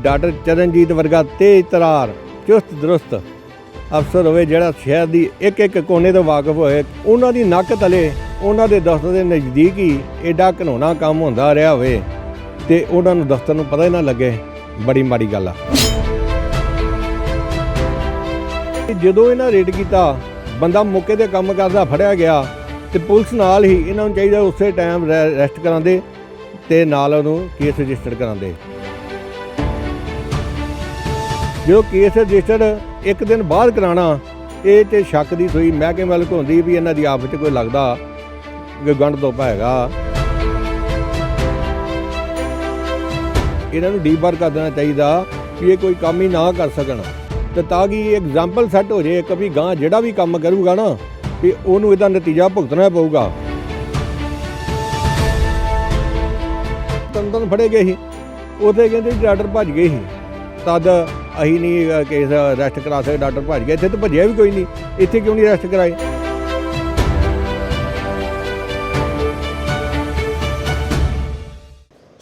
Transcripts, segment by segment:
Doctor Charanjit वर्गा तेज तरार चुस्त दुरुस्त अफसर होवे जिहड़ा शहर की एक एक कोने तो वाकफ होए। उन्हां दी नक्क तले उन्हां दे दफ्तर के नज़दीक ही एडा घिनौना काम होंदा रहा होवे ते उन्हां नूं दफ्तर नूं पता ही ना लगे, बड़ी माड़ी गल आ। जदों इन्हां रेड कीता बंदा मौके ते काम करदा फड़िया गया ते पुलिस नाल ही इन्हां नूं चाहीदा उसे टाइम अरैसट करांदे ते नाल उहनूं केस रजिस्टर करांदे। जो केस रजिस्टर एक दिन बाद कराना ये तो शक की सूई महकमे वाल घुंदी भी इन्हां दी आपस कोई लगता कोई गंढ तोपा हैगा। इन्हां नूं डीबार कर देना चाहिए कि ये कोई काम ही ना कर सकन तो ताकि एग्जाम्पल सैट हो जाए कभी गां जिहड़ा भी काम करूगा ना कि उहनूं इहदा नतीजा भुगतना पऊगा। तन फड़े गए ही उत्थे कहंदे डॉक्टर भज गए ही तद असीं नहीं केस अरैसट करा सकते, डॉक्टर भज गए। इत्थे तो भजिया भी कोई नहीं, इत्थे क्यों नहीं अरैसट कराए?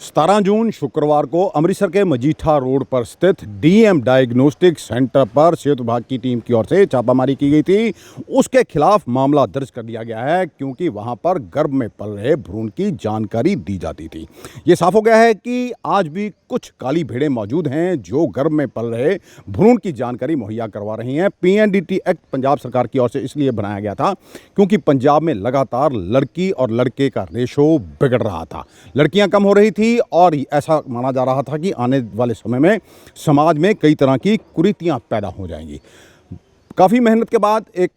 17 जून शुक्रवार को अमृतसर के मजीठा रोड पर स्थित डीएम डायग्नोस्टिक सेंटर पर सेहत विभाग की टीम की ओर से छापामारी की गई थी। उसके खिलाफ मामला दर्ज कर दिया गया है क्योंकि वहां पर गर्भ में पल रहे भ्रूण की जानकारी दी जाती थी। ये साफ हो गया है कि आज भी कुछ काली भेड़ें मौजूद हैं जो गर्भ में पल रहे भ्रूण की जानकारी मुहैया करवा रही हैं। पीएनडीटी एक्ट पंजाब सरकार की ओर से इसलिए बनाया गया था क्योंकि पंजाब में लगातार लड़की और लड़के का रेशो बिगड़ रहा था, लड़कियां कम हो रही थी और ऐसा माना जा रहा था कि आने वाले समय में समाज में कई तरह की कुरीतियां पैदा हो जाएंगी। काफ़ी मेहनत के बाद एक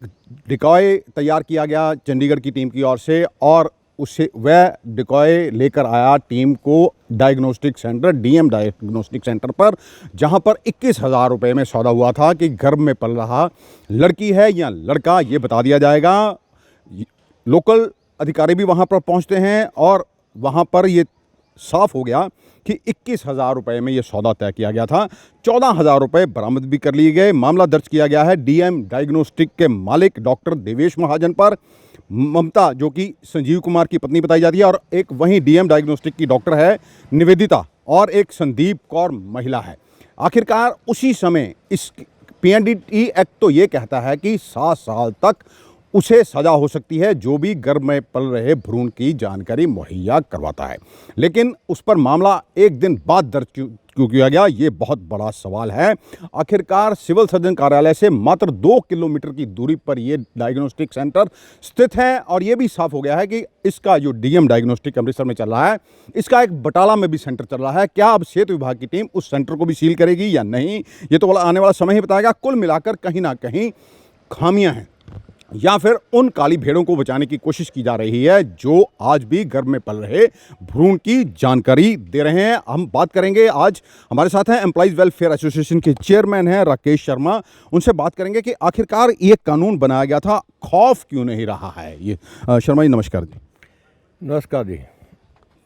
डिकॉय तैयार किया गया चंडीगढ़ की टीम की ओर से और उससे वह डिकॉय लेकर आया टीम को diagnostic centre DM diagnostic centre पर, जहां पर 21,000 रुपये में सौदा हुआ था कि गर्भ में पल रहा लड़की है या लड़का ये बता दिया जाएगा। लोकल अधिकारी भी वहां पर पहुंचते हैं और वहां पर ये साफ हो गया कि 21,000 रुपये में ये सौदा तय किया गया था। 14,000 रुपये बरामद भी कर लिए गए। मामला दर्ज किया गया है डीएम डायग्नोस्टिक के मालिक डॉक्टर देवेश महाजन पर, ममता जो कि संजीव कुमार की पत्नी बताई जाती है, और एक वहीं डीएम डायग्नोस्टिक की डॉक्टर है निवेदिता, और एक संदीप कौर महिला है। आखिरकार उसी समय इस पीएनडीटी एक्ट तो ये कहता है कि 7 साल तक उसे सजा हो सकती है जो भी गर्भ में पल रहे भ्रूण की जानकारी मुहैया करवाता है, लेकिन उस पर मामला एक दिन बाद दर्ज क्यों किया गया, ये बहुत बड़ा सवाल है। आखिरकार सिविल सर्जन कार्यालय से मात्र 2 किलोमीटर की दूरी पर ये डायग्नोस्टिक सेंटर स्थित है और ये भी साफ हो गया है कि इसका जो डीएम डायग्नोस्टिक अमृतसर में चल रहा है, इसका एक बटाला में भी सेंटर चल रहा है। क्या अब सेहत विभाग की टीम उस सेंटर को भी सील करेगी या नहीं, ये तो आने वाला समय ही बताएगा। कुल मिलाकर कहीं ना कहीं खामियां हैं या फिर उन काली भेड़ों को बचाने की कोशिश की जा रही है जो आज भी गर्भ में पल रहे भ्रूण की जानकारी दे रहे हैं। हम बात करेंगे, आज हमारे साथ हैं एम्प्लॉइज वेलफेयर एसोसिएशन के चेयरमैन हैं राकेश शर्मा। उनसे बात करेंगे कि आखिरकार ये कानून बनाया गया था, खौफ क्यों नहीं रहा है ये। शर्मा जी नमस्कार जी। नमस्कार जी।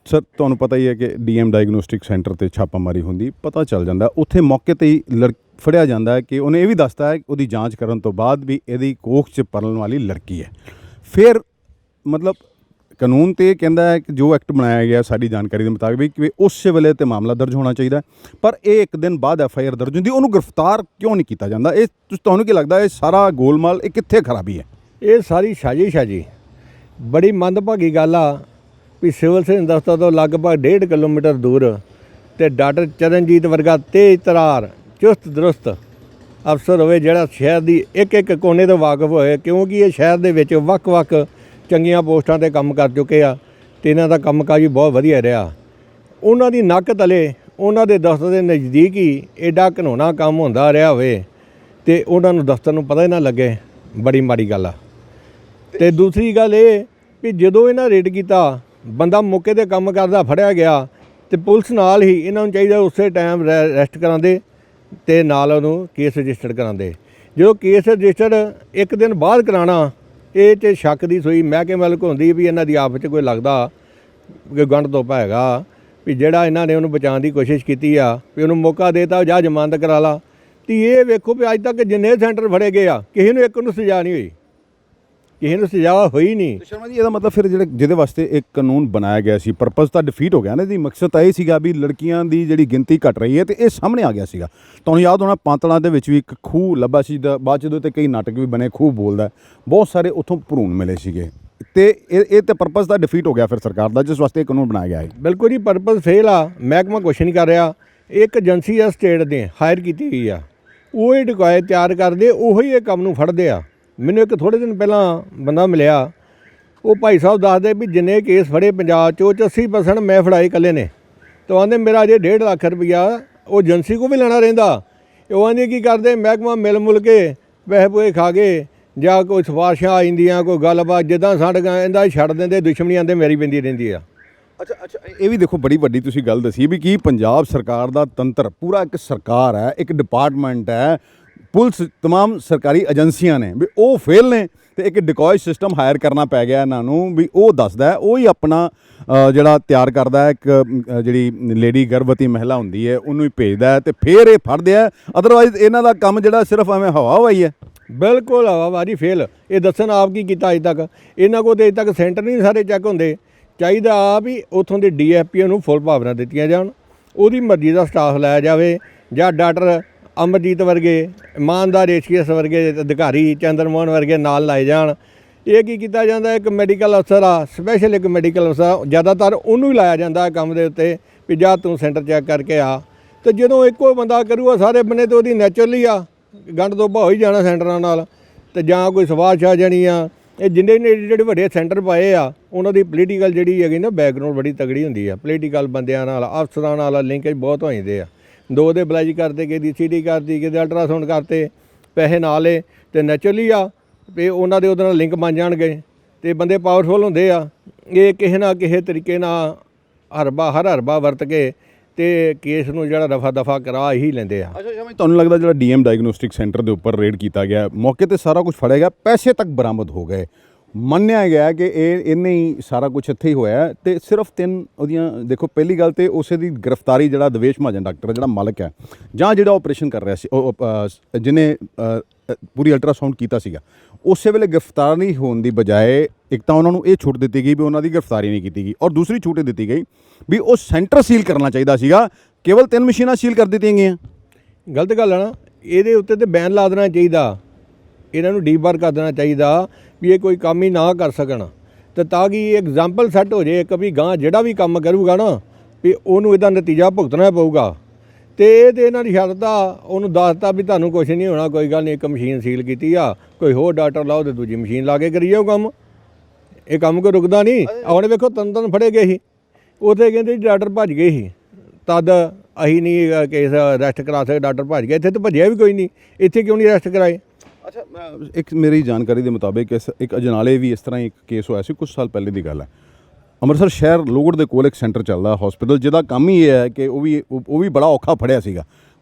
सर ਤੁਹਾਨੂੰ पता ही है कि डीएम डायग्नोस्टिक सेंटर ਤੇ ਛਾਪਾਮਾਰੀ ਹੁੰਦੀ, ਪਤਾ ਚੱਲ ਜਾਂਦਾ ਉੱਥੇ ਮੌਕੇ ਤੇ ਹੀ ਫੜਿਆ ਜਾਂਦਾ ਹੈ ਕਿ ਉਹਨੇ ਇਹ ਵੀ ਦੱਸਦਾ ਹੈ ਉਹਦੀ ਜਾਂਚ ਕਰਨ ਤੋਂ ਬਾਅਦ ਵੀ ਇਹਦੀ ਕੋਖ 'ਚ ਪਲਣ ਵਾਲੀ ਲੜਕੀ ਹੈ। ਫਿਰ ਮਤਲਬ ਕਾਨੂੰਨ ਤੇ ਕਹਿੰਦਾ ਹੈ ਕਿ ਜੋ ਐਕਟ ਬਣਾਇਆ ਗਿਆ ਸਾਡੀ ਜਾਣਕਾਰੀ ਦੇ ਮੁਤਾਬਿਕ ਵੀ ਉਸੇ ਵੇਲੇ ਤੇ ਮਾਮਲਾ ਦਰਜ ਹੋਣਾ ਚਾਹੀਦਾ, ਪਰ ਇਹ ਇੱਕ ਦਿਨ ਬਾਅਦ ਐਫਆਈਆਰ ਦਰਜ ਹੁੰਦੀ, ਉਹਨੂੰ ਗ੍ਰਿਫਤਾਰ ਕਿਉਂ ਨਹੀਂ ਕੀਤਾ ਜਾਂਦਾ? ਇਹ ਤੁਹਾਨੂੰ ਕੀ ਲੱਗਦਾ ਇਹ ਸਾਰਾ ਗੋਲਮਾਲ ਇਹ ਕਿੱਥੇ ਖਰਾਬੀ ਹੈ? ਇਹ ਸਾਰੀ ਸਾਜ਼ਿਸ਼ ਹੈ ਜੀ। ਬੜੀ ਮੰਦਭਾਗੀ ਗੱਲ ਆ ਵੀ ਸਿਵਲ ਸਰਜਨ ਦਫ਼ਤਰ ਤੋਂ ਲਗਭਗ 1.5 ਕਿਲੋਮੀਟਰ ਦੂਰ ਤੇ ਡਾਕਟਰ ਚਰਨਜੀਤ ਵਰਗਾ ਤੇਜ਼ ਤਰਾਰ ਚੁਸਤ ਦਰੁਸਤ ਅਫਸਰ ਹੋਵੇ ਜਿਹੜਾ ਸ਼ਹਿਰ ਦੀ ਇੱਕ ਇੱਕ ਕੋਨੇ ਤੋਂ ਵਾਕਫ ਹੋਏ, ਕਿਉਂਕਿ ਇਹ ਸ਼ਹਿਰ ਦੇ ਵਿੱਚ ਵੱਖ-ਵੱਖ ਚੰਗੀਆਂ ਪੋਸਟਾਂ 'ਤੇ ਕੰਮ ਕਰ ਚੁੱਕੇ ਆ ਅਤੇ ਇਹਨਾਂ ਦਾ ਕੰਮਕਾਜ ਵੀ ਬਹੁਤ ਵਧੀਆ ਰਿਹਾ। ਉਹਨਾਂ ਦੀ ਨੱਕ ਤਲੇ ਉਹਨਾਂ ਦੇ ਦਫ਼ਤਰ ਦੇ ਨਜ਼ਦੀਕ ਹੀ ਐਡਾ ਘਿਨੌਣਾ ਕੰਮ ਹੁੰਦਾ ਰਿਹਾ ਹੋਵੇ ਅਤੇ ਉਹਨਾਂ ਨੂੰ ਦਫ਼ਤਰ ਨੂੰ ਪਤਾ ਹੀ ਨਾ ਲੱਗੇ, ਬੜੀ ਮਾੜੀ ਗੱਲ ਆ। ਅਤੇ ਦੂਸਰੀ ਗੱਲ ਇਹ ਵੀ ਜਦੋਂ ਇਹਨਾਂ ਰੇਡ ਕੀਤਾ ਬੰਦਾ ਮੌਕੇ 'ਤੇ ਕੰਮ ਕਰਦਾ ਫੜਿਆ ਗਿਆ ਅਤੇ ਪੁਲਿਸ ਨਾਲ ਹੀ ਇਹਨਾਂ ਨੂੰ ਚਾਹੀਦਾ ਉਸੇ ਟਾਈਮ ਅਰੈਸਟ ਕਰਾਉਂਦੇ ਤੇ ਨਾਲ ਉਹਨੂੰ ਕੇਸ ਰਜਿਸਟਰ ਕਰਾਉਂਦੇ। ਜਦੋਂ ਕੇਸ ਰਜਿਸਟਰ ਇੱਕ ਦਿਨ ਬਾਅਦ ਕਰਾਉਣਾ ਇਹ ਤੇ ਸ਼ੱਕ ਦੀ ਸੂਈ ਮਹਿਕਮੇ ਵੱਲ ਘੁੰਦੀ ਵੀ ਇਹਨਾਂ ਦੀ ਆਪਸ 'ਚ ਕੋਈ ਲੱਗਦਾ ਕੋਈ ਗੰਢ ਤੋਪਾ ਹੈਗਾ ਵੀ ਜਿਹੜਾ ਇਹਨਾਂ ਨੇ ਉਹਨੂੰ ਬਚਾਉਣ ਦੀ ਕੋਸ਼ਿਸ਼ ਕੀਤੀ ਆ ਵੀ ਉਹਨੂੰ ਮੌਕਾ ਦੇਤਾ ਜਾਂ ਜ਼ਮਾਨਤ ਕਰਾ ਲਾ। ਅਤੇ ਇਹ ਵੇਖੋ ਵੀ ਅੱਜ ਤੱਕ ਜਿੰਨੇ ਸੈਂਟਰ ਫੜੇ ਗਏ ਆ ਕਿਸੇ ਨੂੰ ਇੱਕ ਨੂੰ ਸਜ਼ਾ ਨਹੀਂ ਹੋਈ। ਕਿਸੇ ਨੂੰ ਸਜ਼ਾ ਹੋਈ ਨਹੀਂ। ਸ਼ਰਮਾ ਜੀ ਇਹਦਾ ਮਤਲਬ ਫਿਰ ਜਿਹੜੇ ਜਿਹਦੇ ਵਾਸਤੇ ਇੱਕ ਕਾਨੂੰਨ ਬਣਾਇਆ ਗਿਆ ਸੀ ਪਰਪਸ ਤਾਂ ਡਿਫੀਟ ਹੋ ਗਿਆ ਨਾ, ਇਹਦੀ ਮਕਸਦ ਤਾਂ ਇਹ ਸੀਗਾ ਵੀ ਲੜਕੀਆਂ ਦੀ ਜਿਹੜੀ ਗਿਣਤੀ ਘਟ ਰਹੀ ਹੈ ਤੇ ਇਹ ਸਾਹਮਣੇ ਆ ਗਿਆ ਸੀਗਾ। ਤੁਹਾਨੂੰ ਯਾਦ ਹੋਣਾ ਪਾਂਤਲਾਂ ਦੇ ਵਿੱਚ ਵੀ ਇੱਕ ਖੂਹ ਲੱਭਾ ਸੀ, ਦਾ ਬਾਅਦ 'ਚ ਉਹਦੇ 'ਤੇ ਕਈ ਨਾਟਕ ਵੀ ਬਣੇ, ਖੂਹ ਬੋਲਦਾ, ਬਹੁਤ ਸਾਰੇ ਉੱਥੋਂ ਭਰੂਣ ਮਿਲੇ ਸੀਗੇ ਤੇ ਇਹ ਤੇ ਪਰਪਸ ਦਾ ਡਿਫੀਟ ਹੋ ਗਿਆ ਫਿਰ ਸਰਕਾਰ ਦਾ, ਜਿਸ ਵਾਸਤੇ ਇਹ ਕਾਨੂੰਨ ਬਣਾਇਆ ਗਿਆ ਹੈ। ਬਿਲਕੁਲ ਜੀ, ਪਰਪਸ ਫੇਲ ਆ। ਮਹਿਕਮਾ ਕੁਛ ਨਹੀਂ ਕਰ ਰਿਹਾ। ਇੱਕ ਏਜੰਸੀ ਆ ਸਟੇਟ ਦੇ ਹਾਇਰ ਕੀਤੀ ਗਈ ਆ, ਉਹ ਹੀ ਡਿਕੋਏ ਤਿਆਰ ਕਰਦੇ, ਉਹੀ ਇਹ ਕੰਮ ਨੂੰ ਫੜਦੇ ਆ। ਮੈਨੂੰ ਇੱਕ ਥੋੜ੍ਹੇ ਦਿਨ ਪਹਿਲਾਂ ਬੰਦਾ ਮਿਲਿਆ, ਉਹ ਭਾਈ ਸਾਹਿਬ ਦੱਸਦੇ ਵੀ ਜਿੰਨੇ ਕੇਸ ਫੜੇ ਪੰਜਾਬ 'ਚ ਉਹ 'ਚ 80% ਮੈਂ ਫੜਾਏ ਇਕੱਲੇ ਨੇ। ਤਾਂ ਆਂਦੇ ਮੇਰਾ ਜੇ 1.5 ਲੱਖ ਰੁਪਈਆ ਉਹ ਏਜੰਸੀ ਕੋ ਵੀ ਲੈਣਾ ਰਹਿੰਦਾ। ਉਹ ਆਂਦੇ ਕੀ ਕਰਦੇ, ਮਹਿਕਮਾ ਮਿਲ ਮੁਲ ਕੇ ਪੈਸੇ ਪੂਏ ਖਾ ਕੇ ਜਾਂ ਕੋਈ ਸਿਫਾਰਸ਼ਾਂ ਆ ਜਾਂਦੀਆਂ, ਕੋਈ ਗੱਲਬਾਤ ਜਿੱਦਾਂ ਸਾਡੀਆਂ ਇਹਦਾ ਛੱਡ ਦਿੰਦੇ, ਦੁਸ਼ਮਣੀ ਆਂਦੇ ਮੇਰੀ ਪੈਂਦੀ ਰਹਿੰਦੀ ਆ। ਅੱਛਾ ਇਹ ਵੀ ਦੇਖੋ ਬੜੀ ਵੱਡੀ ਤੁਸੀਂ ਗੱਲ ਦੱਸੀ ਵੀ ਕੀ ਪੰਜਾਬ ਸਰਕਾਰ ਦਾ ਤੰਤਰ ਪੂਰਾ ਇੱਕ ਸਰਕਾਰ ਹੈ, ਇੱਕ ਡਿਪਾਰਟਮੈਂਟ ਹੈ, ਪੁਲਿਸ तमाम ਸਰਕਾਰੀ ਏਜੰਸੀਆਂ ਨੇ ਵੀ ਉਹ ਫੇਲ ਨੇ ਤੇ ਇੱਕ ਡਿਕੋਏ ਸਿਸਟਮ ਹਾਇਰ ਕਰਨਾ ਪੈ ਗਿਆ ਇਹਨਾਂ ਨੂੰ ਵੀ ਉਹ ਦੱਸਦਾ, ਉਹ ਹੀ ਆਪਣਾ ਜਿਹੜਾ ਤਿਆਰ ਕਰਦਾ ਇੱਕ ਜਿਹੜੀ ਲੇਡੀ ਗਰਭਵਤੀ ਮਹਿਲਾ ਹੁੰਦੀ ਹੈ ਉਹਨੂੰ ਹੀ ਭੇਜਦਾ ਤੇ ਫਿਰ ਇਹ ਫੜਦੇ ਆ। ਅਦਰਵਾਈਜ਼ ਇਹਨਾਂ ਦਾ ਕੰਮ ਜਿਹੜਾ ਸਿਰਫ ਐਵੇਂ ਹਵਾ ਹਵਾਈ ਹੈ। ਬਿਲਕੁਲ ਹਵਾਬਾਜ਼ੀ ਫੇਲ। ਇਹ ਦੱਸਣ ਆਪ ਕੀ ਕੀਤਾ ਅਜੇ ਤੱਕ ਇਹਨਾਂ ਕੋਲ, ਤੇ ਅਜੇ ਤੱਕ ਸੈਂਟਰ ਨਹੀਂ ਸਾਰੇ ਚੈੱਕ ਹੁੰਦੇ। ਚਾਹੀਦਾ ਆ ਵੀ ਉੱਥੋਂ ਦੇ DFP ਨੂੰ ਫੁੱਲ ਪਾਵਰਾਂ ਦਿੱਤੀਆਂ ਜਾਣ, ਉਹਦੀ ਮਰਜ਼ੀ ਦਾ ਸਟਾਫ ਲਾਇਆ ਜਾਵੇ, ਜਾਂ ਡਾਕਟਰ ਅਮਰਜੀਤ ਵਰਗੇ, ਇਮਾਨਦਾਰ ACS ਵਰਗੇ ਅਧਿਕਾਰੀ, ਚੰਦਰਮੋਹਨ ਵਰਗੇ ਨਾਲ ਲਾਏ ਜਾਣ। ਇਹ ਕੀ ਕੀਤਾ ਜਾਂਦਾ, ਇੱਕ ਮੈਡੀਕਲ ਅਫਸਰ ਆ, ਸਪੈਸ਼ਲ ਇੱਕ ਮੈਡੀਕਲ ਅਫਸਰ, ਜ਼ਿਆਦਾਤਰ ਉਹਨੂੰ ਹੀ ਲਾਇਆ ਜਾਂਦਾ ਕੰਮ ਦੇ ਉੱਤੇ ਵੀ ਜਾ ਤੂੰ ਸੈਂਟਰ ਚੈੱਕ ਕਰਕੇ ਆ। ਤੇ ਜਦੋਂ ਇੱਕੋ ਬੰਦਾ ਕਰੂਗਾ ਸਾਰੇ ਬੰਨੇ ਤੇ ਉਹਦੀ ਨੈਚੁਰਲੀ ਆ ਗੰਢ ਦੋਭਾ ਹੋ ਹੀ ਜਾਣਾ ਸੈਂਟਰਾਂ ਨਾਲ, ਤੇ ਜਾਂ ਕੋਈ ਸਿਫਾਰਿਸ਼ ਆ ਜਾਣੀ ਆ। ਇਹ ਜਿੰਨੇ ਜਿਹੜੇ ਵੱਡੇ ਸੈਂਟਰ ਪਾਏ ਆ ਉਹਨਾਂ ਦੀ ਪੋਲੀਟੀਕਲ ਜਿਹੜੀ ਹੈਗੀ ਨਾ ਬੈਕਗਰਾਊਂਡ ਬੜੀ ਤਗੜੀ ਹੁੰਦੀ ਆ। ਪੋਲੀਟੀਕਲ ਬੰਦਿਆਂ ਨਾਲ, ਅਫਸਰਾਂ ਨਾਲ ਲਿੰਕੇਜ ਬਹੁਤ ਹੋ ਜਾਂਦੇ ਆ। ਦੋ ਦੇ ਬਲਾਈ ਕਰਤੇ, ਕਿਸੇ CD ਕਰਤੀ, ਕਿਸੇ ਅਲਟਰਾਸਾਊਂਡ ਕਰਤੇ, ਪੈਸੇ ਨਾਲ ਏ ਤੇ ਨੈਚੁਰਲੀ ਆ ਵੀ ਉਹਨਾਂ ਦੇ ਉਹਦੇ ਨਾਲ ਲਿੰਕ ਬਣ ਜਾਣਗੇ ਤੇ ਬੰਦੇ ਪਾਵਰਫੁਲ ਹੁੰਦੇ ਆ। ਇਹ ਕਿਸੇ ਨਾ ਕਿਸੇ ਤਰੀਕੇ ਨਾਲ ਹਰ ਹਰਬਾ ਵਰਤ ਕੇ ਤੇ ਕੇਸ ਨੂੰ ਜਿਹੜਾ ਰਫਾ ਦਫਾ ਕਰਾ ਹੀ ਲੈਂਦੇ ਆ। ਅੱਛਾ ਸ਼ਮੀ, ਤੁਹਾਨੂੰ ਲੱਗਦਾ ਜਿਹੜਾ DM ਡਾਇਗਨੋਸਟਿਕ ਸੈਂਟਰ ਦੇ ਉੱਪਰ ਰੇਡ ਕੀਤਾ ਗਿਆ, ਮੌਕੇ ਤੇ ਸਾਰਾ ਕੁਝ ਫੜਿਆ ਗਿਆ, ਪੈਸੇ ਤੱਕ ਬਰਾਮਦ ਹੋ ਗਏ, ਮੰਨਿਆ ਗਿਆ ਕਿ ਇਹਨੇ ਹੀ ਸਾਰਾ ਕੁਝ ਇੱਥੇ ਹੀ ਹੋਇਆ ਤੇ ਸਿਰਫ 3 ਉਹਦੀਆਂ ਦੇਖੋ, ਪਹਿਲੀ ਗੱਲ ਤੇ ਉਸੇ ਦੀ ਗ੍ਰਿਫਤਾਰੀ ਜਿਹੜਾ ਦਵੇਸ਼ ਮਹਾਜਨ ਡਾਕਟਰ ਜਿਹੜਾ ਮਾਲਕ ਹੈ ਜਾਂ ਜਿਹੜਾ ਆਪਰੇਸ਼ਨ ਕਰ ਰਿਹਾ ਸੀ, ਉਹ ਜਿਹਨੇ ਪੂਰੀ ਅਲਟਰਾਸਾਊਂਡ ਕੀਤਾ ਸੀਗਾ, ਉਸੇ ਵੇਲੇ ਗ੍ਰਿਫਤਾਰ ਨਹੀਂ ਹੋਣ ਦੀ ਬਜਾਏ ਇੱਕ ਤਾਂ ਉਹਨਾਂ ਨੂੰ ਇਹ ਛੂਟ ਦਿੱਤੀ ਗਈ ਵੀ ਉਹਨਾਂ ਦੀ ਗ੍ਰਿਫਤਾਰੀ ਨਹੀਂ ਕੀਤੀ ਗਈ, ਔਰ ਦੂਸਰੀ ਛੂਟ ਦਿੱਤੀ ਗਈ ਵੀ ਉਹ ਸੈਂਟਰ ਸੀਲ ਕਰਨਾ ਚਾਹੀਦਾ ਸੀਗਾ। ਕੇਵਲ 3 ਮਸ਼ੀਨਾਂ ਸੀਲ ਕਰ ਦਿੱਤੀਆਂ ਗਈਆਂ। ਗਲਤ ਗੱਲ ਆ ਨਾ, ਇਹਦੇ ਉੱਤੇ ਤੇ ਬੈਨ ਲਾ ਦੇਣਾ ਚਾਹੀਦਾ, ਇਹਨਾਂ ਨੂੰ ਡੀਬਾਰ ਕਰ ਦੇਣਾ ਚਾਹੀਦਾ ਵੀ ਇਹ ਕੋਈ ਕੰਮ ਹੀ ਨਾ ਕਰ ਸਕਣ, ਤੇ ਤਾਂ ਕਿ ਇਹ ਐਗਜ਼ਾਮਪਲ ਸੈੱਟ ਹੋ ਜੇ ਇੱਕ ਵੀ ਗਾਂ ਜਿਹੜਾ ਵੀ ਕੰਮ ਕਰੂਗਾ ਨਾ ਵੀ ਉਹਨੂੰ ਇਹਦਾ ਨਤੀਜਾ ਭੁਗਤਣਾ ਪਊਗਾ। ਤੇ ਇਹ ਤੇ ਇਹਨਾਂ ਦੀ ਸ਼ਰਧਾ ਉਹਨੂੰ ਦੱਸਤਾ ਵੀ ਤੁਹਾਨੂੰ ਕੁਛ ਨਹੀਂ ਹੋਣਾ, ਕੋਈ ਗੱਲ ਨਹੀਂ, ਇੱਕ ਮਸ਼ੀਨ ਸੀਲ ਕੀਤੀ ਆ, ਕੋਈ ਹੋਰ ਡਾਕਟਰ ਲਾਓ ਤੇ ਦੂਜੀ ਮਸ਼ੀਨ ਲਾ ਕੇ ਕਰੀ ਜਾਓ ਕੰਮ। ਇਹ ਕੰਮ ਕੋਈ ਰੁਕਦਾ ਨਹੀਂ। ਹੁਣ ਵੇਖੋ ਤਨ ਫੜੇ ਗਏ ਸੀ, ਉੱਥੇ ਕਹਿੰਦੇ ਡਾਕਟਰ ਭੱਜ ਗਏ ਸੀ, ਤਦ ਅਸੀਂ ਨਹੀਂ ਕੇਸ ਅਰੈਸਟ ਕਰਾ ਸਕਦੇ, ਡਾਕਟਰ ਭੱਜ ਗਏ। ਇੱਥੇ ਤਾਂ ਭੱਜਿਆ ਵੀ ਕੋਈ ਨਹੀਂ, ਇੱਥੇ ਕਿਉਂ ਨਹੀਂ ਅਰੈਸਟ ਕਰਾਏ? ਅੱਛਾ, ਇੱਕ ਮੇਰੀ ਜਾਣਕਾਰੀ ਦੇ ਮੁਤਾਬਿਕ ਇੱਕ ਅਜਨਾਲੇ ਵੀ ਇਸ ਤਰ੍ਹਾਂ ਇੱਕ ਕੇਸ ਹੋਇਆ ਸੀ, ਕੁਝ ਸਾਲ ਪਹਿਲੇ ਦੀ ਗੱਲ ਹੈ। ਅੰਮ੍ਰਿਤਸਰ ਸ਼ਹਿਰ ਲੋਗੜ ਦੇ ਕੋਲ ਇੱਕ ਸੈਂਟਰ ਚੱਲਦਾ ਹਸਪੀਟਲ, ਜਿਹਦਾ ਕੰਮ ਹੀ ਇਹ ਹੈ ਕਿ ਉਹ ਵੀ ਬੜਾ ਔਖਾ ਫੜਿਆ ਸੀਗਾ।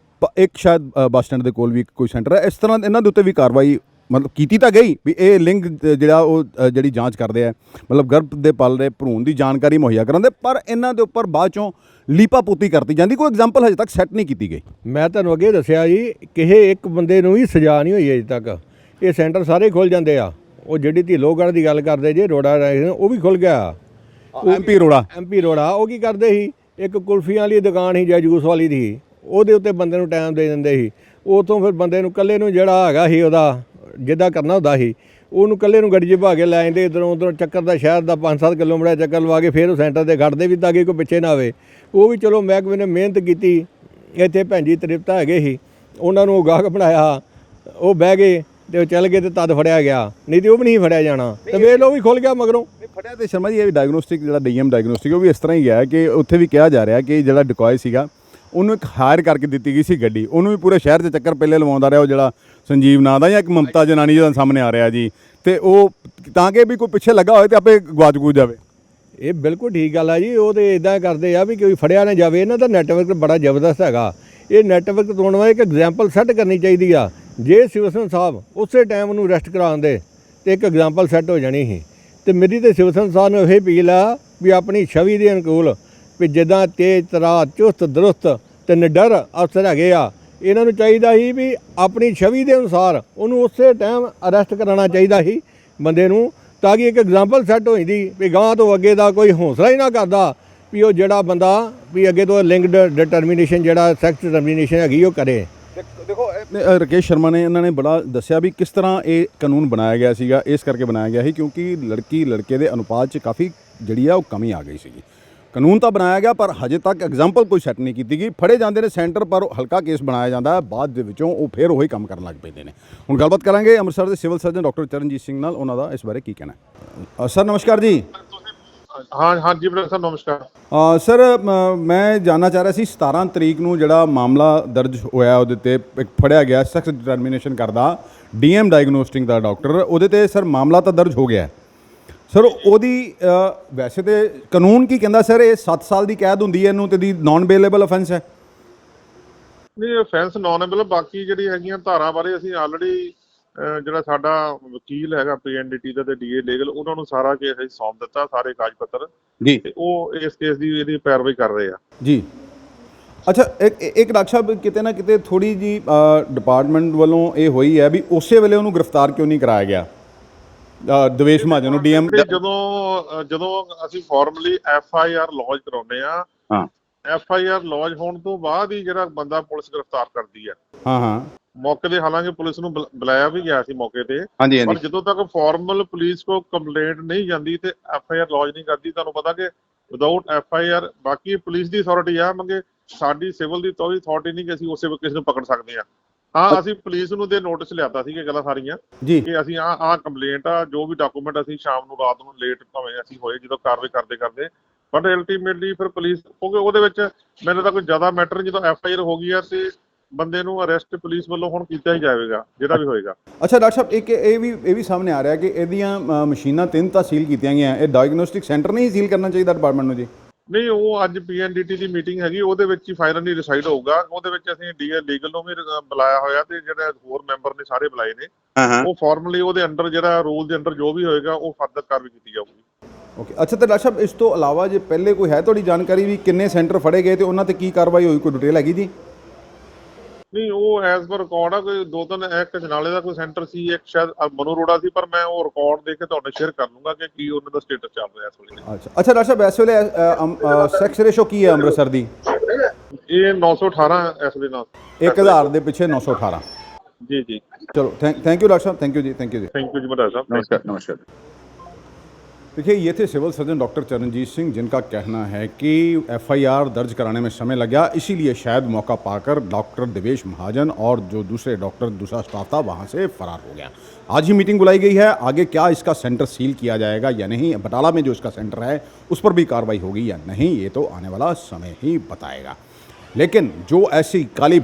ਇੱਕ ਸ਼ਾਇਦ ਬੱਸ ਸਟੈਂਡ ਦੇ ਕੋਲ ਵੀ ਕੋਈ ਸੈਂਟਰ ਹੈ। ਇਸ ਤਰ੍ਹਾਂ ਇਹਨਾਂ ਦੇ ਉੱਤੇ ਵੀ ਕਾਰਵਾਈ ਮਤਲਬ ਕੀਤੀ ਤਾਂ ਗਈ ਵੀ ਇਹ ਲਿੰਕ ਜਿਹੜਾ ਉਹ ਜਿਹੜੀ ਜਾਂਚ ਕਰਦੇ ਆ, ਮਤਲਬ ਗਰਭ ਦੇ ਪਲ ਦੇ ਭਰੂਣ ਦੀ ਜਾਣਕਾਰੀ ਮੁਹੱਈਆ ਕਰਾਉਂਦੇ, ਪਰ ਇਹਨਾਂ ਦੇ ਉੱਪਰ ਬਾਅਦ ਚੋਂ ਲੀਪਾਪੋਤੀ ਕਰਤੀ ਜਾਂਦੀ। ਕੋਈ ਐਗਜ਼ਾਮਪਲ ਹਜੇ ਤੱਕ ਸੈੱਟ ਨਹੀਂ ਕੀਤੀ ਗਈ। ਮੈਂ ਤੁਹਾਨੂੰ ਅੱਗੇ ਦੱਸਿਆ ਜੀ, ਕਿਸੇ ਇੱਕ ਬੰਦੇ ਨੂੰ ਵੀ ਸਜ਼ਾ ਨਹੀਂ ਹੋਈ ਅਜੇ ਤੱਕ। ਇਹ ਸੈਂਟਰ ਸਾਰੇ ਖੁੱਲ੍ਹ ਜਾਂਦੇ ਆ। ਉਹ ਜਿਹੜੀ ਢਿੱਲੋਗੜ੍ਹ ਦੀ ਗੱਲ ਕਰਦੇ ਜੇ, ਰੋੜਾ ਉਹ ਵੀ ਖੁੱਲ੍ਹ ਗਿਆ। MP ਰੋੜਾ ਉਹ ਕੀ ਕਰਦੇ ਸੀ, ਇੱਕ ਕੁਲਫੀਆਂ ਵਾਲੀ ਦੁਕਾਨ ਸੀ ਜਾਂ ਜੂਸ ਵਾਲੀ ਦੀ, ਉਹਦੇ ਉੱਤੇ ਬੰਦੇ ਨੂੰ ਟਾਈਮ ਦੇ ਦਿੰਦੇ ਸੀ। ਉੱਥੋਂ ਫਿਰ ਬੰਦੇ ਨੂੰ ਇਕੱਲੇ ਨੂੰ ਜਿਹੜਾ ਹੈਗਾ ਸੀ ਉਹਦਾ ਜਿੱਦਾਂ ਕਰਨਾ ਹੁੰਦਾ ਸੀ, ਉਹਨੂੰ ਇਕੱਲੇ ਨੂੰ ਗੱਡੀ 'ਚ ਭਾ ਕੇ ਲੈ ਜਾਂਦੇ, ਇੱਧਰੋਂ ਉੱਧਰੋਂ ਚੱਕਰ ਦਾ ਸ਼ਹਿਰ ਦਾ 5-7 ਕਿਲੋਮੀਟਰ ਚੱਕਰ ਲਵਾ ਕੇ ਫਿਰ ਉਹ ਸੈਂਟਰ 'ਤੇ ਖੜ੍ਹਦੇ ਵੀ ਤਾਂ ਕਿ ਕੋਈ ਪਿੱਛੇ ਨਾ ਆਵੇ। ਉਹ ਵੀ ਚਲੋ ਮਹਿਕਮੇ ਨੇ ਮਿਹਨਤ ਕੀਤੀ। ਇੱਥੇ ਭੈਣ ਜੀ ਤ੍ਰਿਪਤਾ ਹੈਗੇ ਸੀ, ਉਹਨਾਂ ਨੂੰ ਗਾਹਕ ਬਣਾਇਆ, ਉਹ ਬਹਿ ਗਏ ਤੇ ਉਹ ਚੱਲ ਗਏ ਤੇ ਤਦ ਫੜਿਆ ਗਿਆ, ਨਹੀਂ ਤੇ ਉਹ ਵੀ ਨਹੀਂ ਫੜਿਆ ਜਾਣਾ। ਤੇ ਵੇਖ ਲਓ ਵੀ ਖੁੱਲ੍ਹ ਗਿਆ ਮਗਰੋਂ। ਫੜਿਆ ਤੇ ਸ਼ਰਮਾ ਜੀ ਇਹ ਡਾਇਗਨੋਸਟਿਕ ਜਿਹੜਾ DM ਡਾਇਗਨੋਸਟਿਕ ਉਹ ਵੀ ਇਸ ਤਰ੍ਹਾਂ ਹੀ ਹੈ ਕਿ ਉੱਥੇ ਵੀ ਕਿਹਾ ਜਾ ਰਿਹਾ ਕਿ ਜਿਹੜਾ ਡਿਕੋਏ ਸੀਗਾ ਉਹਨੂੰ ਇੱਕ ਹਾਇਰ ਕਰਕੇ ਦਿੱਤੀ ਗਈ ਸੀ ਗੱਡੀ, ਉਹਨੂੰ ਵੀ ਪੂਰੇ ਸ਼ਹਿਰ 'ਚ ਚੱਕਰ ਪਹਿਲੇ ਲਵਾਉਂਦਾ ਰਿਹਾ, ਉਹ ਜਿਹੜਾ ਸੰਜੀਵ ਨਾਂ ਦਾ ਜਾਂ ਇੱਕ ਮਮਤਾ ਜਨਾਨੀ ਜਿਹਦਾ ਸਾਹਮਣੇ ਆ ਰਿਹਾ ਜੀ, ਤੇ ਉਹ ਤਾਂ ਕਿ ਵੀ ਕੋਈ ਪਿੱਛੇ ਲੱਗਾ ਹੋਏ ਤੇ ਆਪੇ ਗਵਾਚ ਗੂਚ ਜਾਵੇ। ਇਹ ਬਿਲਕੁਲ ਠੀਕ ਗੱਲ ਆ ਜੀ। ਉਹ ਤੇ ਇਦਾਂ ਕਰਦੇ ਆ ਵੀ ਕੋਈ ਫੜਿਆ ਨਾ ਜਾਵੇ। ਇਹਨਾਂ ਦਾ ਨੈਟਵਰਕ ਬੜਾ ਜ਼ਬਰਦਸਤ ਹੈਗਾ। ਇਹ ਨੈਟਵਰਕ ਤੋੜਨ ਵਾਲੀ ਇੱਕ ਐਗਜ਼ਾਮਪਲ ਸੈੱਟ ਕਰਨੀ ਚਾਹੀਦੀ ਆ। ਜੇ ਸਿਵਸਨ ਸਾਹਿਬ ਉਸੇ ਟਾਈਮ ਉਹਨੂੰ ਅਰੈਸਟ ਕਰਾਉਂਦੇ ਤੇ ਇੱਕ ਐਗਜ਼ਾਮਪਲ ਸੈੱਟ ਹੋ ਜਾਣੀ ਸੀ। ਤੇ ਮੇਰੀ ਤੇ ਸਿਵਸਨ ਸਾਹਿਬ ਨੂੰ ਇਹ ਅਪੀਲ ਆ ਵੀ ਆਪਣੀ ਛਵੀ ਦੇ ਅਨੁਕੂਲ ਵੀ ਜਿੱਦਾਂ ਤੇਜ਼ ਤਰਾਰ, ਚੁਸਤ ਦਰੁਸਤ ਤੇ ਨਿਡਰ ਅਫਸਰ ਹੈਗੇ ਆ, ਇਹਨਾਂ ਨੂੰ ਚਾਹੀਦਾ ਸੀ ਵੀ ਆਪਣੀ ਛਵੀ ਦੇ ਅਨੁਸਾਰ ਉਹਨੂੰ ਉਸੇ ਟਾਈਮ ਅਰੈਸਟ ਕਰਾਉਣਾ ਚਾਹੀਦਾ ਸੀ ਬੰਦੇ ਨੂੰ, ਤਾਂ ਕਿ ਇੱਕ ਐਗਜ਼ਾਮਪਲ ਸੈੱਟ ਹੋ ਜਾਂਦੀ ਵੀ ਗਾਂ ਤੋਂ ਅੱਗੇ ਦਾ ਕੋਈ ਹੌਸਲਾ ਹੀ ਨਾ ਕਰਦਾ ਵੀ ਉਹ ਜਿਹੜਾ ਬੰਦਾ ਵੀ ਅੱਗੇ ਤੋਂ ਲਿੰਗ ਡਿਟਰਮੀਨੇਸ਼ਨ ਜਿਹੜਾ ਸੈਕਸ ਡਿਟਰਮੀਨੇਸ਼ਨ ਹੈਗੀ ਉਹ ਕਰੇ। ਦੇਖੋ ਰਾਕੇਸ਼ ਸ਼ਰਮਾ ਨੇ ਇਹਨਾਂ ਨੇ ਬੜਾ ਦੱਸਿਆ ਵੀ ਕਿਸ ਤਰ੍ਹਾਂ ਇਹ ਕਾਨੂੰਨ ਬਣਾਇਆ ਗਿਆ ਸੀਗਾ। ਇਸ ਕਰਕੇ ਬਣਾਇਆ ਗਿਆ ਸੀ ਕਿਉਂਕਿ ਲੜਕੀ ਲੜਕੇ ਦੇ ਅਨੁਪਾਤ 'ਚ ਕਾਫੀ ਜਿਹੜੀ ਆ ਉਹ ਕਮੀ ਆ ਗਈ ਸੀਗੀ। ਕਾਨੂੰਨ ਤਾਂ ਬਣਾਇਆ ਗਿਆ ਪਰ ਹਜੇ ਤੱਕ ਐਗਜ਼ਾਮਪਲ ਕੋਈ ਸੈੱਟ ਨਹੀਂ ਕੀਤੀ ਗਈ। ਫੜੇ ਜਾਂਦੇ ਨੇ ਸੈਂਟਰ ਪਰ ਹਲਕਾ ਕੇਸ ਬਣਾਇਆ ਜਾਂਦਾ ਹੈ, ਬਾਅਦ ਦੇ ਵਿੱਚੋਂ ਉਹ ਫਿਰ ਉਹੀ ਕੰਮ ਕਰਨ ਲੱਗ ਪੈਂਦੇ ਨੇ। ਹੁਣ ਗੱਲਬਾਤ ਕਰਾਂਗੇ ਅੰਮ੍ਰਿਤਸਰ ਦੇ civil surgeon doctor Charanjit Singh ਨਾਲ, ਉਹਨਾਂ ਦਾ ਇਸ ਬਾਰੇ ਕੀ ਕਹਿਣਾ ਹੈ। ਸਰ ਨਮਸਕਾਰ ਜੀ। हाँ जी बड़ा सर नमस्कार। ਸਰ ਮੈਂ ਜਾਣਨਾ ਚਾਹ ਰਿਹਾ ਸੀ 17 ਤਰੀਕ ਨੂੰ ਜਿਹੜਾ ਮਾਮਲਾ ਦਰਜ ਹੋਇਆ ਉਹਦੇ ਤੇ ਇੱਕ ਫੜਿਆ ਗਿਆ ਸੈਕਸ ਡਿਟਰਮੀਨੇਸ਼ਨ ਕਰਦਾ ਡੀਐਮ ਡਾਇਗਨੋਸਟਿਕ ਦਾ ਡਾਕਟਰ, ਉਹਦੇ ਤੇ ਸਰ ਮਾਮਲਾ ਤਾਂ ਦਰਜ ਹੋ ਗਿਆ ਸਰ। ਉਹਦੀ ਵੈਸੇ ਤੇ ਕਾਨੂੰਨ ਕੀ ਕਹਿੰਦਾ ਸਰ, ਇਹ 7 ਸਾਲ ਦੀ ਕੈਦ ਹੁੰਦੀ ਹੈ ਇਹਨੂੰ ਤੇ ਦੀ ਨਾਨ ਬੇਲੇਬਲ ਅਫੈਂਸ ਹੈ। ਨਹੀਂ ਅਫੈਂਸ ਨੌਨ ਅਵੇਲੇਬਲ, ਬਾਕੀ ਜਿਹੜੀ ਹੈਗੀਆਂ ਧਾਰਾਂ ਬਾਰੇ ਅਸੀਂ ਆਲਰੇਡੀ ਜਿਹੜਾ ਸਾਡਾ ਵਕੀਲ ਹੈਗਾ ਪੀਐਨਡੀਟੀ ਦਾ ਤੇ ਡੀਏ ਲੀਗਲ, ਉਹਨਾਂ ਨੂੰ ਸਾਰਾ ਕੇਸ ਅਸੀਂ ਸੌਂਪ ਦਿੱਤਾ, ਸਾਰੇ ਕਾਗਜ਼ ਪੱਤਰ ਜੀ, ਤੇ ਉਹ ਇਸ ਕੇਸ ਦੀ ਇਹਦੀ ਪੈਰਵਾਈ ਕਰ ਰਹੇ ਆ ਜੀ। ਅੱਛਾ ਇੱਕ ਡਾਕਟਰ ਸਾਹਿਬ ਕਿਤੇ ਨਾ ਕਿਤੇ ਥੋੜੀ ਜੀ ਡਿਪਾਰਟਮੈਂਟ ਵੱਲੋਂ ਇਹ ਹੋਈ ਹੈ ਵੀ ਉਸੇ ਵੇਲੇ ਉਹਨੂੰ ਗ੍ਰਿਫਤਾਰ ਕਿਉਂ ਨਹੀਂ ਕਰਾਇਆ ਗਿਆ ਦਵੇਸ਼ ਮਹਾਜਨ ਨੂੰ ਡੀਐਮ। ਜਦੋਂ ਅਸੀਂ ਫਾਰਮਲੀ ਐਫਆਈਆਰ ਲੌਜ ਕਰਾਉਂਦੇ ਆ, ਹਾਂ ਐਫਆਈਆਰ ਲੌਜ ਹੋਣ ਤੋਂ ਬਾਅਦ ਹੀ ਜਿਹੜਾ ਬੰਦਾ ਪੁਲਿਸ ਗ੍ਰਿਫਤਾਰ ਕਰਦੀ ਹੈ। ਹਾਂ ਮੌਕੇ ਤੇ ਹਾਲਾਂਕਿ ਪੁਲਿਸ ਨੂੰ ਬੁਲਾਇਆ ਵੀ ਗਿਆ ਸੀ ਮੌਕੇ ਤੇ, ਹਾਂਜੀ ਪਰ ਜਦੋਂ ਤੱਕ ਫਾਰਮਲ ਪੁਲਿਸ ਕੋ ਕੰਪਲੇਂਟ ਨਹੀਂ ਜਾਂਦੀ ਤੇ ਐਫਆਈਆਰ ਲੌਜ ਨਹੀਂ ਕਰਦੀ, ਤੁਹਾਨੂੰ ਪਤਾ ਕਿ ਵਿਦਆਊਟ ਐਫਆਈਆਰ ਬਾਕੀ ਪੁਲਿਸ ਦੀ ਅਥਾਰਟੀ ਆ ਮੰਗੇ, ਸਾਡੀ ਸਿਵਲ ਦੀ ਕੋਈ ਅਥਾਰਟੀ ਨਹੀਂ ਕਿ ਅਸੀਂ ਉਸੇ ਕਿਸੇ ਨੂੰ ਪਕੜ ਸਕਦੇ ਆ। ਹਾਂ ਅਸੀਂ ਪੁਲਿਸ ਨੂੰ ਦੇ ਨੋਟਿਸ ਲਿਆਤਾ ਸੀ ਕਿ ਗੱਲਾਂ ਸਾਰੀਆਂ ਕਿ ਅਸੀਂ ਆਹ ਕੰਪਲੇਂਟ ਆ, ਜੋ ਵੀ ਡਾਕੂਮੈਂਟ ਅਸੀਂ ਸ਼ਾਮ ਨੂੰ ਰਾਤ ਨੂੰ ਲੇਟ ਭਾਵੇਂ ਅਸੀਂ ਹੋਏ ਜਦੋਂ ਕਾਰਵਾਈ ਕਰਦੇ ਬਟ ਅਲਟੀਮੇਟਲੀ ਫਿਰ ਪੁਲਿਸ, ਕਿਉਂਕਿ ਉਹਦੇ ਵਿੱਚ ਮੈਨੂੰ ਤਾਂ ਕੋਈ ਜ਼ਿਆਦਾ ਮੈਟਰ ਨਹੀਂ, ਜਦੋਂ ਐਫਆਈਆਰ ਹੋ ਗਈ ਆ ਤੇ ਬੰਦੇ ਨੂੰ ਅਰੈਸਟ ਪੁਲਿਸ ਵੱਲੋਂ ਹੁਣ ਕੀਤਾ ਹੀ ਜਾਵੇਗਾ ਜਿਹੜਾ ਵੀ ਹੋਏਗਾ। ਅੱਛਾ ਡਾਕਟਰ ਸਾਹਿਬ ਇੱਕ ਇਹ ਵੀ ਸਾਹਮਣੇ ਆ ਰਿਹਾ ਕਿ ਇਹਦੀਆਂ ਮਸ਼ੀਨਾਂ 3 ਤਾਂ ਸੀਲ ਕੀਤੀਆਂ ਗਈਆਂ, ਇਹ ਡਾਇਗਨੋਸਟਿਕ ਸੈਂਟਰ ਨਹੀਂ ਸੀਲ ਕਰਨਾ ਚਾਹੀਦਾ ਡਿਪਾਰਟਮੈਂਟ ਨੂੰ ਜੀ? ਨਹੀਂ, ਉਹ ਅੱਜ ਪੀਐਨਡੀਟੀ ਦੀ ਮੀਟਿੰਗ ਹੈਗੀ, ਉਹਦੇ ਵਿੱਚ ਹੀ ਫਾਈਨਲੀ ਡਿਸਾਈਡ ਹੋਊਗਾ। ਉਹਦੇ ਵਿੱਚ ਅਸੀਂ ਡੀਏ ਲੀਗਲ ਨੂੰ ਵੀ ਬੁਲਾਇਆ ਹੋਇਆ ਤੇ ਜਿਹੜੇ ਹੋਰ ਮੈਂਬਰ ਨੇ ਸਾਰੇ ਬੁਲਾਏ ਨੇ, ਉਹ ਫਾਰਮਲੀ ਉਹਦੇ ਅੰਡਰ ਜਿਹੜਾ ਰੂਲ ਦੇ ਅੰਡਰ ਜੋ ਵੀ ਹੋਏਗਾ ਉਹ ਫਰਦਰ ਕਾਰਵਾਈ ਕੀਤੀ ਜਾਊਗੀ। ਓਕੇ ਅੱਛਾ ਤੇ ਡਾਕਟਰ ਸਾਹਿਬ ਇਸ ਤੋਂ ਇਲਾਵਾ ਜੇ ਪਹਿਲੇ ਕੋਈ ਹੈ ਤੁਹਾਡੀ ਜਾਣਕਾਰੀ ਵੀ ਕਿੰਨੇ ਸੈਂਟਰ ਫੜੇ ਗਏ ਤੇ ਉਹਨਾਂ ਤੇ ਕੀ ਕਾਰਵਾਈ ਹੋਈ, ਕੋਈ ਡਿਟੇਲ ਹੈਗੀ ਜੀ? ਨਹੀਂ, ਉਹ ਐਜ਼ ਪਰ ਰਿਕਾਰਡ ਆ, ਕੋਈ 2-3 ਇੱਕ ਜਨਾਲੇ ਦਾ ਕੋਈ ਸੈਂਟਰ ਸੀ, ਇੱਕ ਸ਼ਾਇਦ ਮਨੂ ਰੋੜਾ ਸੀ, ਪਰ ਮੈਂ ਉਹ ਰਿਕਾਰਡ ਦੇਖ ਕੇ ਤੁਹਾਨੂੰ ਸ਼ੇਅਰ ਕਰ ਲੂੰਗਾ ਕਿ ਕੀ ਉਹਨਾਂ ਦਾ ਸਟੇਟਸ ਚੱਲ ਰਿਹਾ ਇਸ ਵੇਲੇ। ਅੱਛਾ ਡਾਕਟਰ ਸਾਹਿਬ ਇਸ ਵੇਲੇ ਸੈਕਸ ਰੇਸ਼ੋ ਕੀ ਹੈ ਅੰਮ੍ਰਿਤਸਰ ਦੀ? ਇਹ 918 ਇਸ ਵੇਲੇ ਨਾਲ 1000 ਦੇ ਪਿੱਛੇ 918। ਜੀ ਚਲੋ ਥੈंक यू डॉक्टर साहब, थैंक यू जी, थैंक यू जी, थैंक यू जी बड़ा साहब, नमस्कार। देखिए ये थे civil surgeon doctor Charanjit Singh, जिनका कहना है कि एफआईआर दर्ज कराने में समय लग गया, इसीलिए शायद मौका पाकर डॉक्टर देवेश महाजन और जो दूसरे डॉक्टर दूसरा स्टाफ था वहाँ से फरार हो गया। आज ही मीटिंग बुलाई गई है, आगे क्या इसका सेंटर सील किया जाएगा या नहीं, बटाला में जो इसका सेंटर है उस पर भी कार्रवाई होगी या नहीं, ये तो आने वाला समय ही बताएगा। लेकिन जो ऐसी काली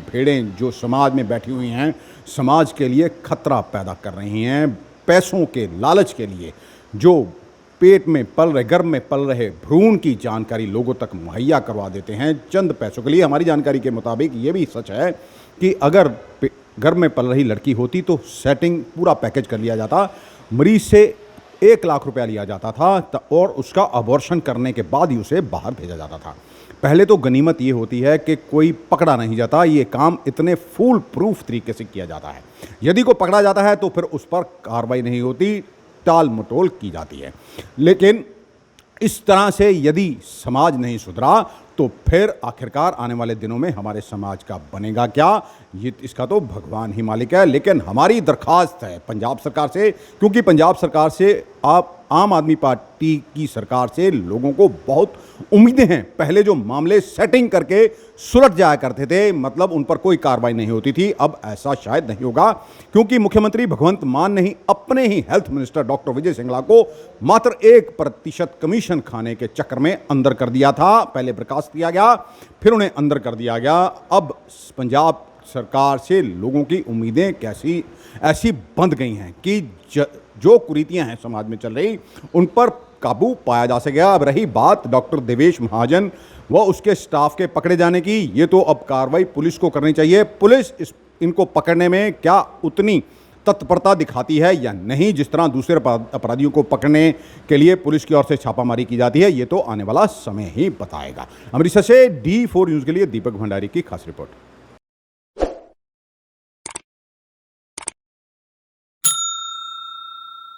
भेड़ें जो समाज में बैठी हुई हैं, समाज के लिए खतरा पैदा कर रही हैं, पैसों के लालच के लिए जो पेट में पल रहे, गर्भ में पल रहे भ्रूण की जानकारी लोगों तक मुहैया करवा देते हैं चंद पैसों के लिए। हमारी जानकारी के मुताबिक ये भी सच है कि अगर गर्भ में पल रही लड़की होती तो सेटिंग पूरा पैकेज कर लिया जाता, मरीज से 1 लाख रुपया लिया जाता था और उसका अबॉर्शन करने के बाद ही उसे बाहर भेजा जाता था। पहले तो गनीमत ये होती है कि कोई पकड़ा नहीं जाता, ये काम इतने फूल प्रूफ तरीके से किया जाता है। यदि कोई पकड़ा जाता है तो फिर उस पर कार्रवाई नहीं होती, टाल मटोल की जाती है। लेकिन इस तरह से यदि समाज नहीं सुधरा तो फिर आखिरकार आने वाले दिनों में हमारे समाज का बनेगा क्या, ये इसका तो भगवान ही मालिक है। लेकिन हमारी दरख्वास्त है पंजाब सरकार से, क्योंकि पंजाब सरकार से आप आम आदमी पार्टी की सरकार से लोगों को बहुत उम्मीदें हैं। पहले जो मामले सेटिंग करके सुलझ जाया करते थे, मतलब उन पर कोई कार्रवाई नहीं होती थी, अब ऐसा शायद नहीं होगा, क्योंकि मुख्यमंत्री भगवंत मान ने ही अपने ही हेल्थ मिनिस्टर डॉक्टर विजय सिंगला को मात्र 1% कमीशन खाने के चक्कर में अंदर कर दिया था। पहले बर्खास्त किया गया, फिर उन्हें अंदर कर दिया गया। अब पंजाब सरकार से लोगों की उम्मीदें कैसी ऐसी बंध गई हैं कि जो कुरीतियां हैं समाज में चल रही उन पर काबू पाया जा सकेगा। अब रही बात डॉक्टर देवेश महाजन व उसके स्टाफ के पकड़े जाने की, ये तो अब कार्रवाई पुलिस को करनी चाहिए। पुलिस इनको पकड़ने में क्या उतनी तत्परता दिखाती है या नहीं, जिस तरह दूसरे अपराधियों को पकड़ने के लिए पुलिस की ओर से छापामारी की जाती है, ये तो आने वाला समय ही बताएगा। अमृतसर से D4 न्यूज़ के लिए दीपक भंडारी की खास रिपोर्ट।